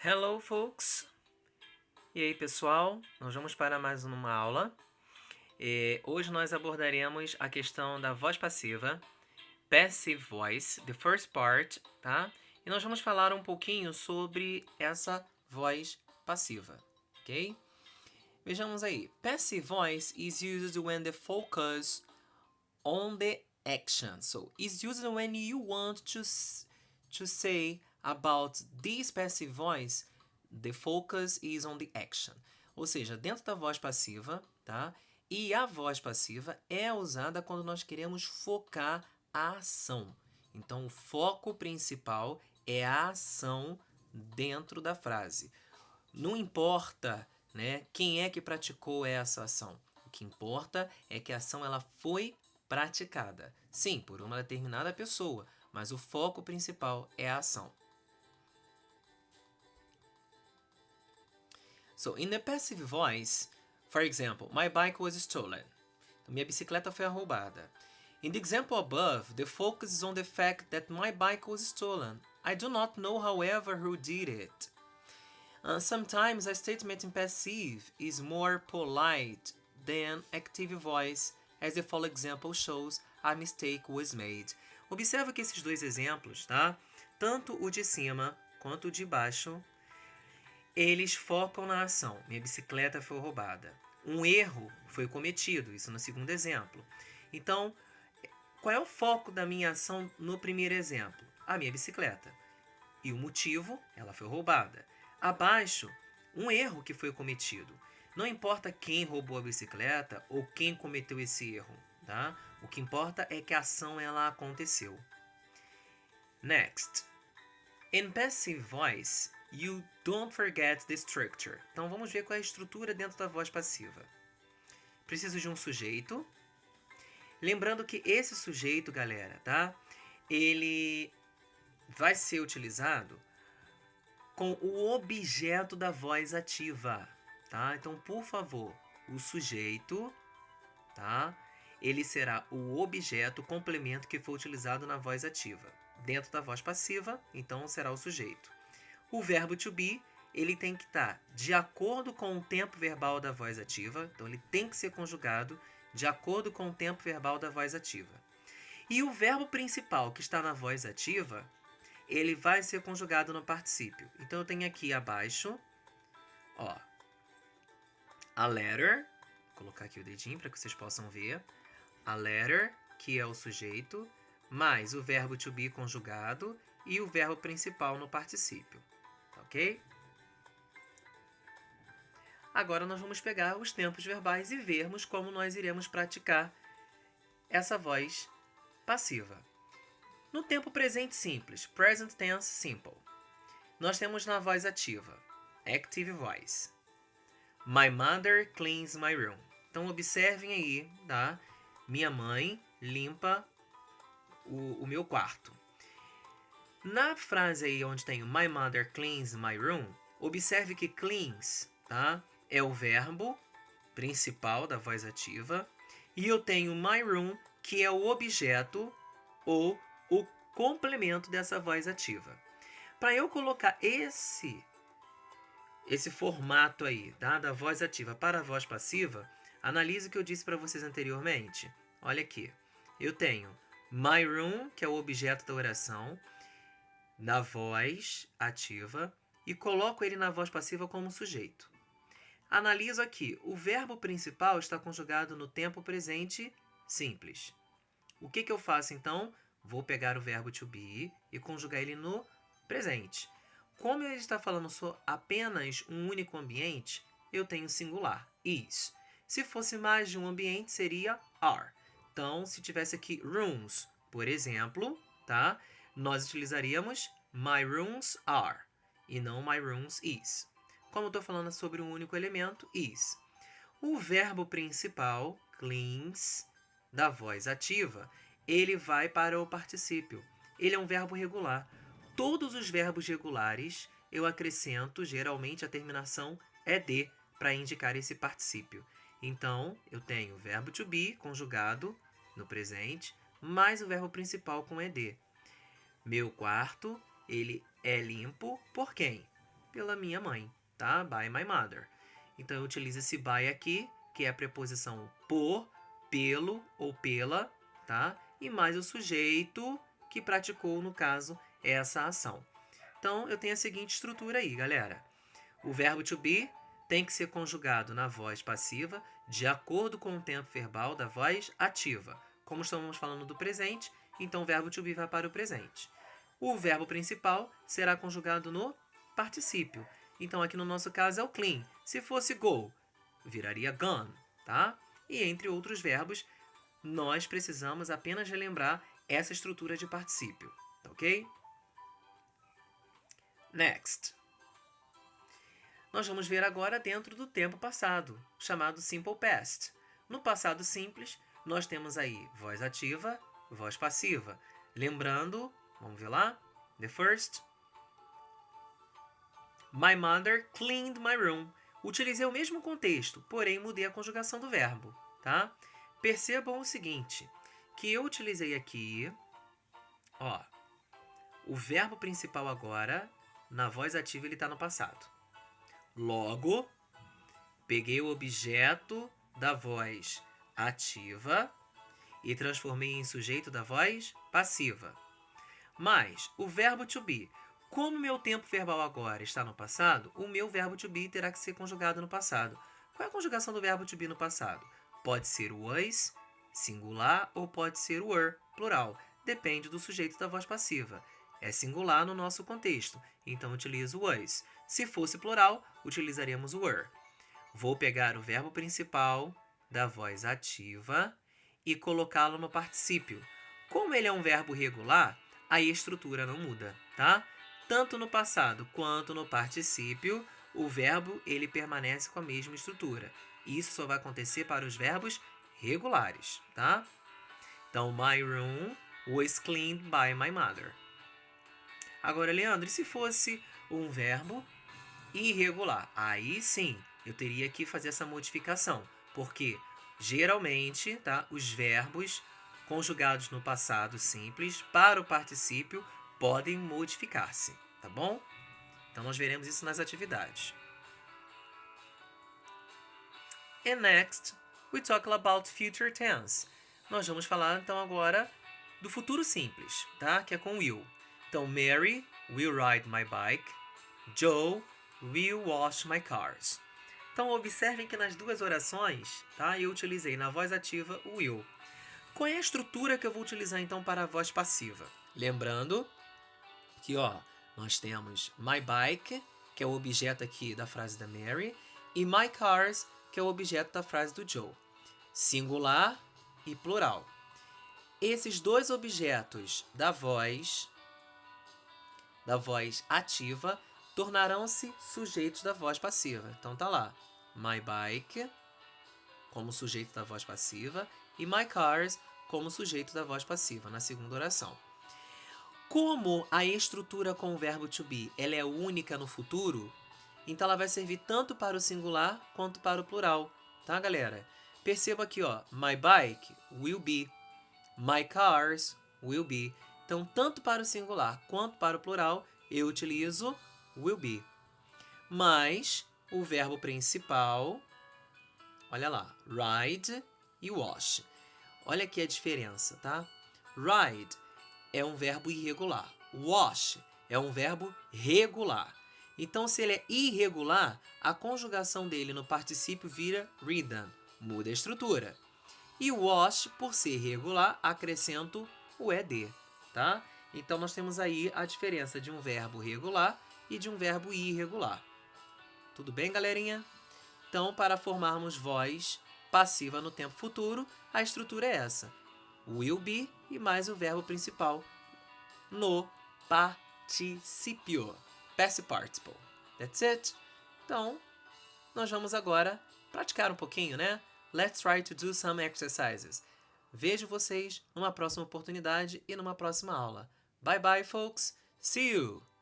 Hello, folks! E aí, pessoal? Nós vamos para mais uma aula. Hoje nós abordaremos a questão da voz passiva, passive voice, the first part, tá? E nós vamos falar um pouquinho sobre essa voz passiva, ok? Vejamos aí. Passive voice is used when the focus on the action. So, it's used when you want to say about this passive voice, the focus is on the action. Ou seja, dentro da voz passiva, tá? E a voz passiva é usada quando nós queremos focar a ação. Então, o foco principal é a ação dentro da frase. Não importa, né, quem é que praticou essa ação. O que importa é que a ação ela foi praticada. Sim, por uma determinada pessoa, mas o foco principal é a ação. So, in the passive voice, for example, my bike was stolen. Então, minha bicicleta foi roubada. In the example above, the focus is on the fact that my bike was stolen. I do not know, however, who did it. Sometimes a statement in passive is more polite than active voice, as the following example shows a mistake was made. Observa que esses dois exemplos, tá? Tanto o de cima quanto o de baixo, eles focam na ação. Minha bicicleta foi roubada. Um erro foi cometido, isso no segundo exemplo. Então, qual é o foco da minha ação no primeiro exemplo? A minha bicicleta. E o motivo, ela foi roubada. Abaixo, um erro que foi cometido. Não importa quem roubou a bicicleta ou quem cometeu esse erro, tá? O que importa é que a ação ela aconteceu. Next. In passive voice, you don't forget the structure. Então vamos ver qual é a estrutura dentro da voz passiva. Preciso de um sujeito. Lembrando que esse sujeito, galera, tá? Ele vai ser utilizado com o objeto da voz ativa, tá? Então, por favor, o sujeito, tá? Ele será o objeto, o complemento que for utilizado na voz ativa. Dentro da voz passiva, então, será o sujeito. O verbo to be, ele tem que estar de acordo com o tempo verbal da voz ativa, então ele tem que ser conjugado de acordo com o tempo verbal da voz ativa. E o verbo principal que está na voz ativa, ele vai ser conjugado no particípio. Então, eu tenho aqui abaixo, ó, a letter, vou colocar aqui o dedinho para que vocês possam ver, a letter, que é o sujeito, mais o verbo to be conjugado e o verbo principal no particípio, ok? Agora nós vamos pegar os tempos verbais e vermos como nós iremos praticar essa voz passiva. No tempo presente simples, present tense simple, nós temos na voz ativa, active voice. My mother cleans my room. Então, observem aí, tá? Minha mãe limpa o meu quarto. Na frase aí onde tem my mother cleans my room, observe que cleans, tá? É o verbo principal da voz ativa. E eu tenho my room, que é o objeto ou o complemento dessa voz ativa. Para eu colocar esse formato aí, tá? Da voz ativa para a voz passiva, analise o que eu disse para vocês anteriormente. Olha aqui. Eu tenho my room, que é o objeto da oração, na voz ativa, e coloco ele na voz passiva como sujeito. Analiso aqui. O verbo principal está conjugado no tempo presente simples. O que eu faço então? Vou pegar o verbo to be e conjugar ele no presente. Como ele está falando sobre apenas um único ambiente, eu tenho singular, is. Se fosse mais de um ambiente, seria are. Então, se tivesse aqui rooms, por exemplo, tá? Nós utilizaríamos my rooms are e não my rooms is. Como eu estou falando sobre um único elemento, is. O verbo principal, cleans, da voz ativa, ele vai para o particípio. Ele é um verbo regular. Todos os verbos regulares eu acrescento geralmente a terminação ed para indicar esse particípio. Então, eu tenho o verbo to be conjugado no presente, mais o verbo principal com ed. Meu quarto, ele é limpo por quem? pela minha mãe, tá? By my mother. Então, eu utilizo esse by aqui, que é a preposição por, pelo ou pela, tá? E mais o sujeito que praticou, no caso, essa ação. Então, eu tenho a seguinte estrutura aí, galera. O verbo to be tem que ser conjugado na voz passiva de acordo com o tempo verbal da voz ativa. Como estamos falando do presente, então o verbo to be vai para o presente. O verbo principal será conjugado no particípio. Então, aqui no nosso caso é o clean. Se fosse go, viraria gone, tá? E entre outros verbos, nós precisamos apenas relembrar essa estrutura de particípio, tá ok? Next. Nós vamos ver agora dentro do tempo passado, chamado simple past. No passado simples, nós temos aí voz ativa, voz passiva. Lembrando, vamos ver lá, the first. My mother cleaned my room. Utilizei o mesmo contexto, porém mudei a conjugação do verbo, tá? Percebam o seguinte, que eu utilizei aqui, ó, o verbo principal agora, na voz ativa, ele está no passado. Logo, peguei o objeto da voz ativa e transformei em sujeito da voz passiva. Mas o verbo to be, como meu tempo verbal agora está no passado, o meu verbo to be terá que ser conjugado no passado. Qual é a conjugação do verbo to be no passado? Pode ser o was, singular, ou pode ser o were, plural. Depende do sujeito da voz passiva. É singular no nosso contexto, então utilizo o was. Se fosse plural, utilizaríamos o were. Vou pegar o verbo principal da voz ativa e colocá-lo no particípio. Como ele é um verbo regular, aí a estrutura não muda, tá? Tanto no passado quanto no particípio, o verbo ele permanece com a mesma estrutura. Isso só vai acontecer para os verbos regulares, tá? Então, my room was cleaned by my mother. Agora, Leandro, e se fosse um verbo irregular? Aí sim, eu teria que fazer essa modificação, porque geralmente, tá, os verbos conjugados no passado simples para o particípio podem modificar-se, tá bom? Então, nós veremos isso nas atividades. And next, we talk about future tense. Nós vamos falar, então, agora do futuro simples, tá? Que é com will. Então, Mary will ride my bike. Joe will wash my cars. Então, observem que nas duas orações, tá? Eu utilizei na voz ativa o will. Qual é a estrutura que eu vou utilizar, então, para a voz passiva? Lembrando que, ó, nós temos my bike, que é o objeto aqui da frase da Mary, e my cars, que é o objeto da frase do Joe. Singular e plural. Esses dois objetos da voz ativa tornarão-se sujeitos da voz passiva. Então tá lá, my bike como sujeito da voz passiva e my cars como sujeito da voz passiva na segunda oração. Como a estrutura com o verbo to be ela é única no futuro, então ela vai servir tanto para o singular quanto para o plural, tá, galera? Perceba aqui, ó, my bike will be, my cars will be. Então, tanto para o singular quanto para o plural, eu utilizo will be. Mas o verbo principal, olha lá, ride e wash. Olha aqui a diferença, tá? Ride é um verbo irregular. Wash é um verbo regular. Então, se ele é irregular, a conjugação dele no particípio vira ridden, muda a estrutura. E wash, por ser regular, acrescento o ed, tá? Então, nós temos aí a diferença de um verbo regular e de um verbo irregular. Tudo bem, galerinha? Então, para formarmos voz passiva no tempo futuro, a estrutura é essa. Will be e mais o verbo principal no particípio. Past participle. That's it. Então, nós vamos agora praticar um pouquinho, né? Let's try to do some exercises. Vejo vocês numa próxima oportunidade e numa próxima aula. Bye bye, folks. See you!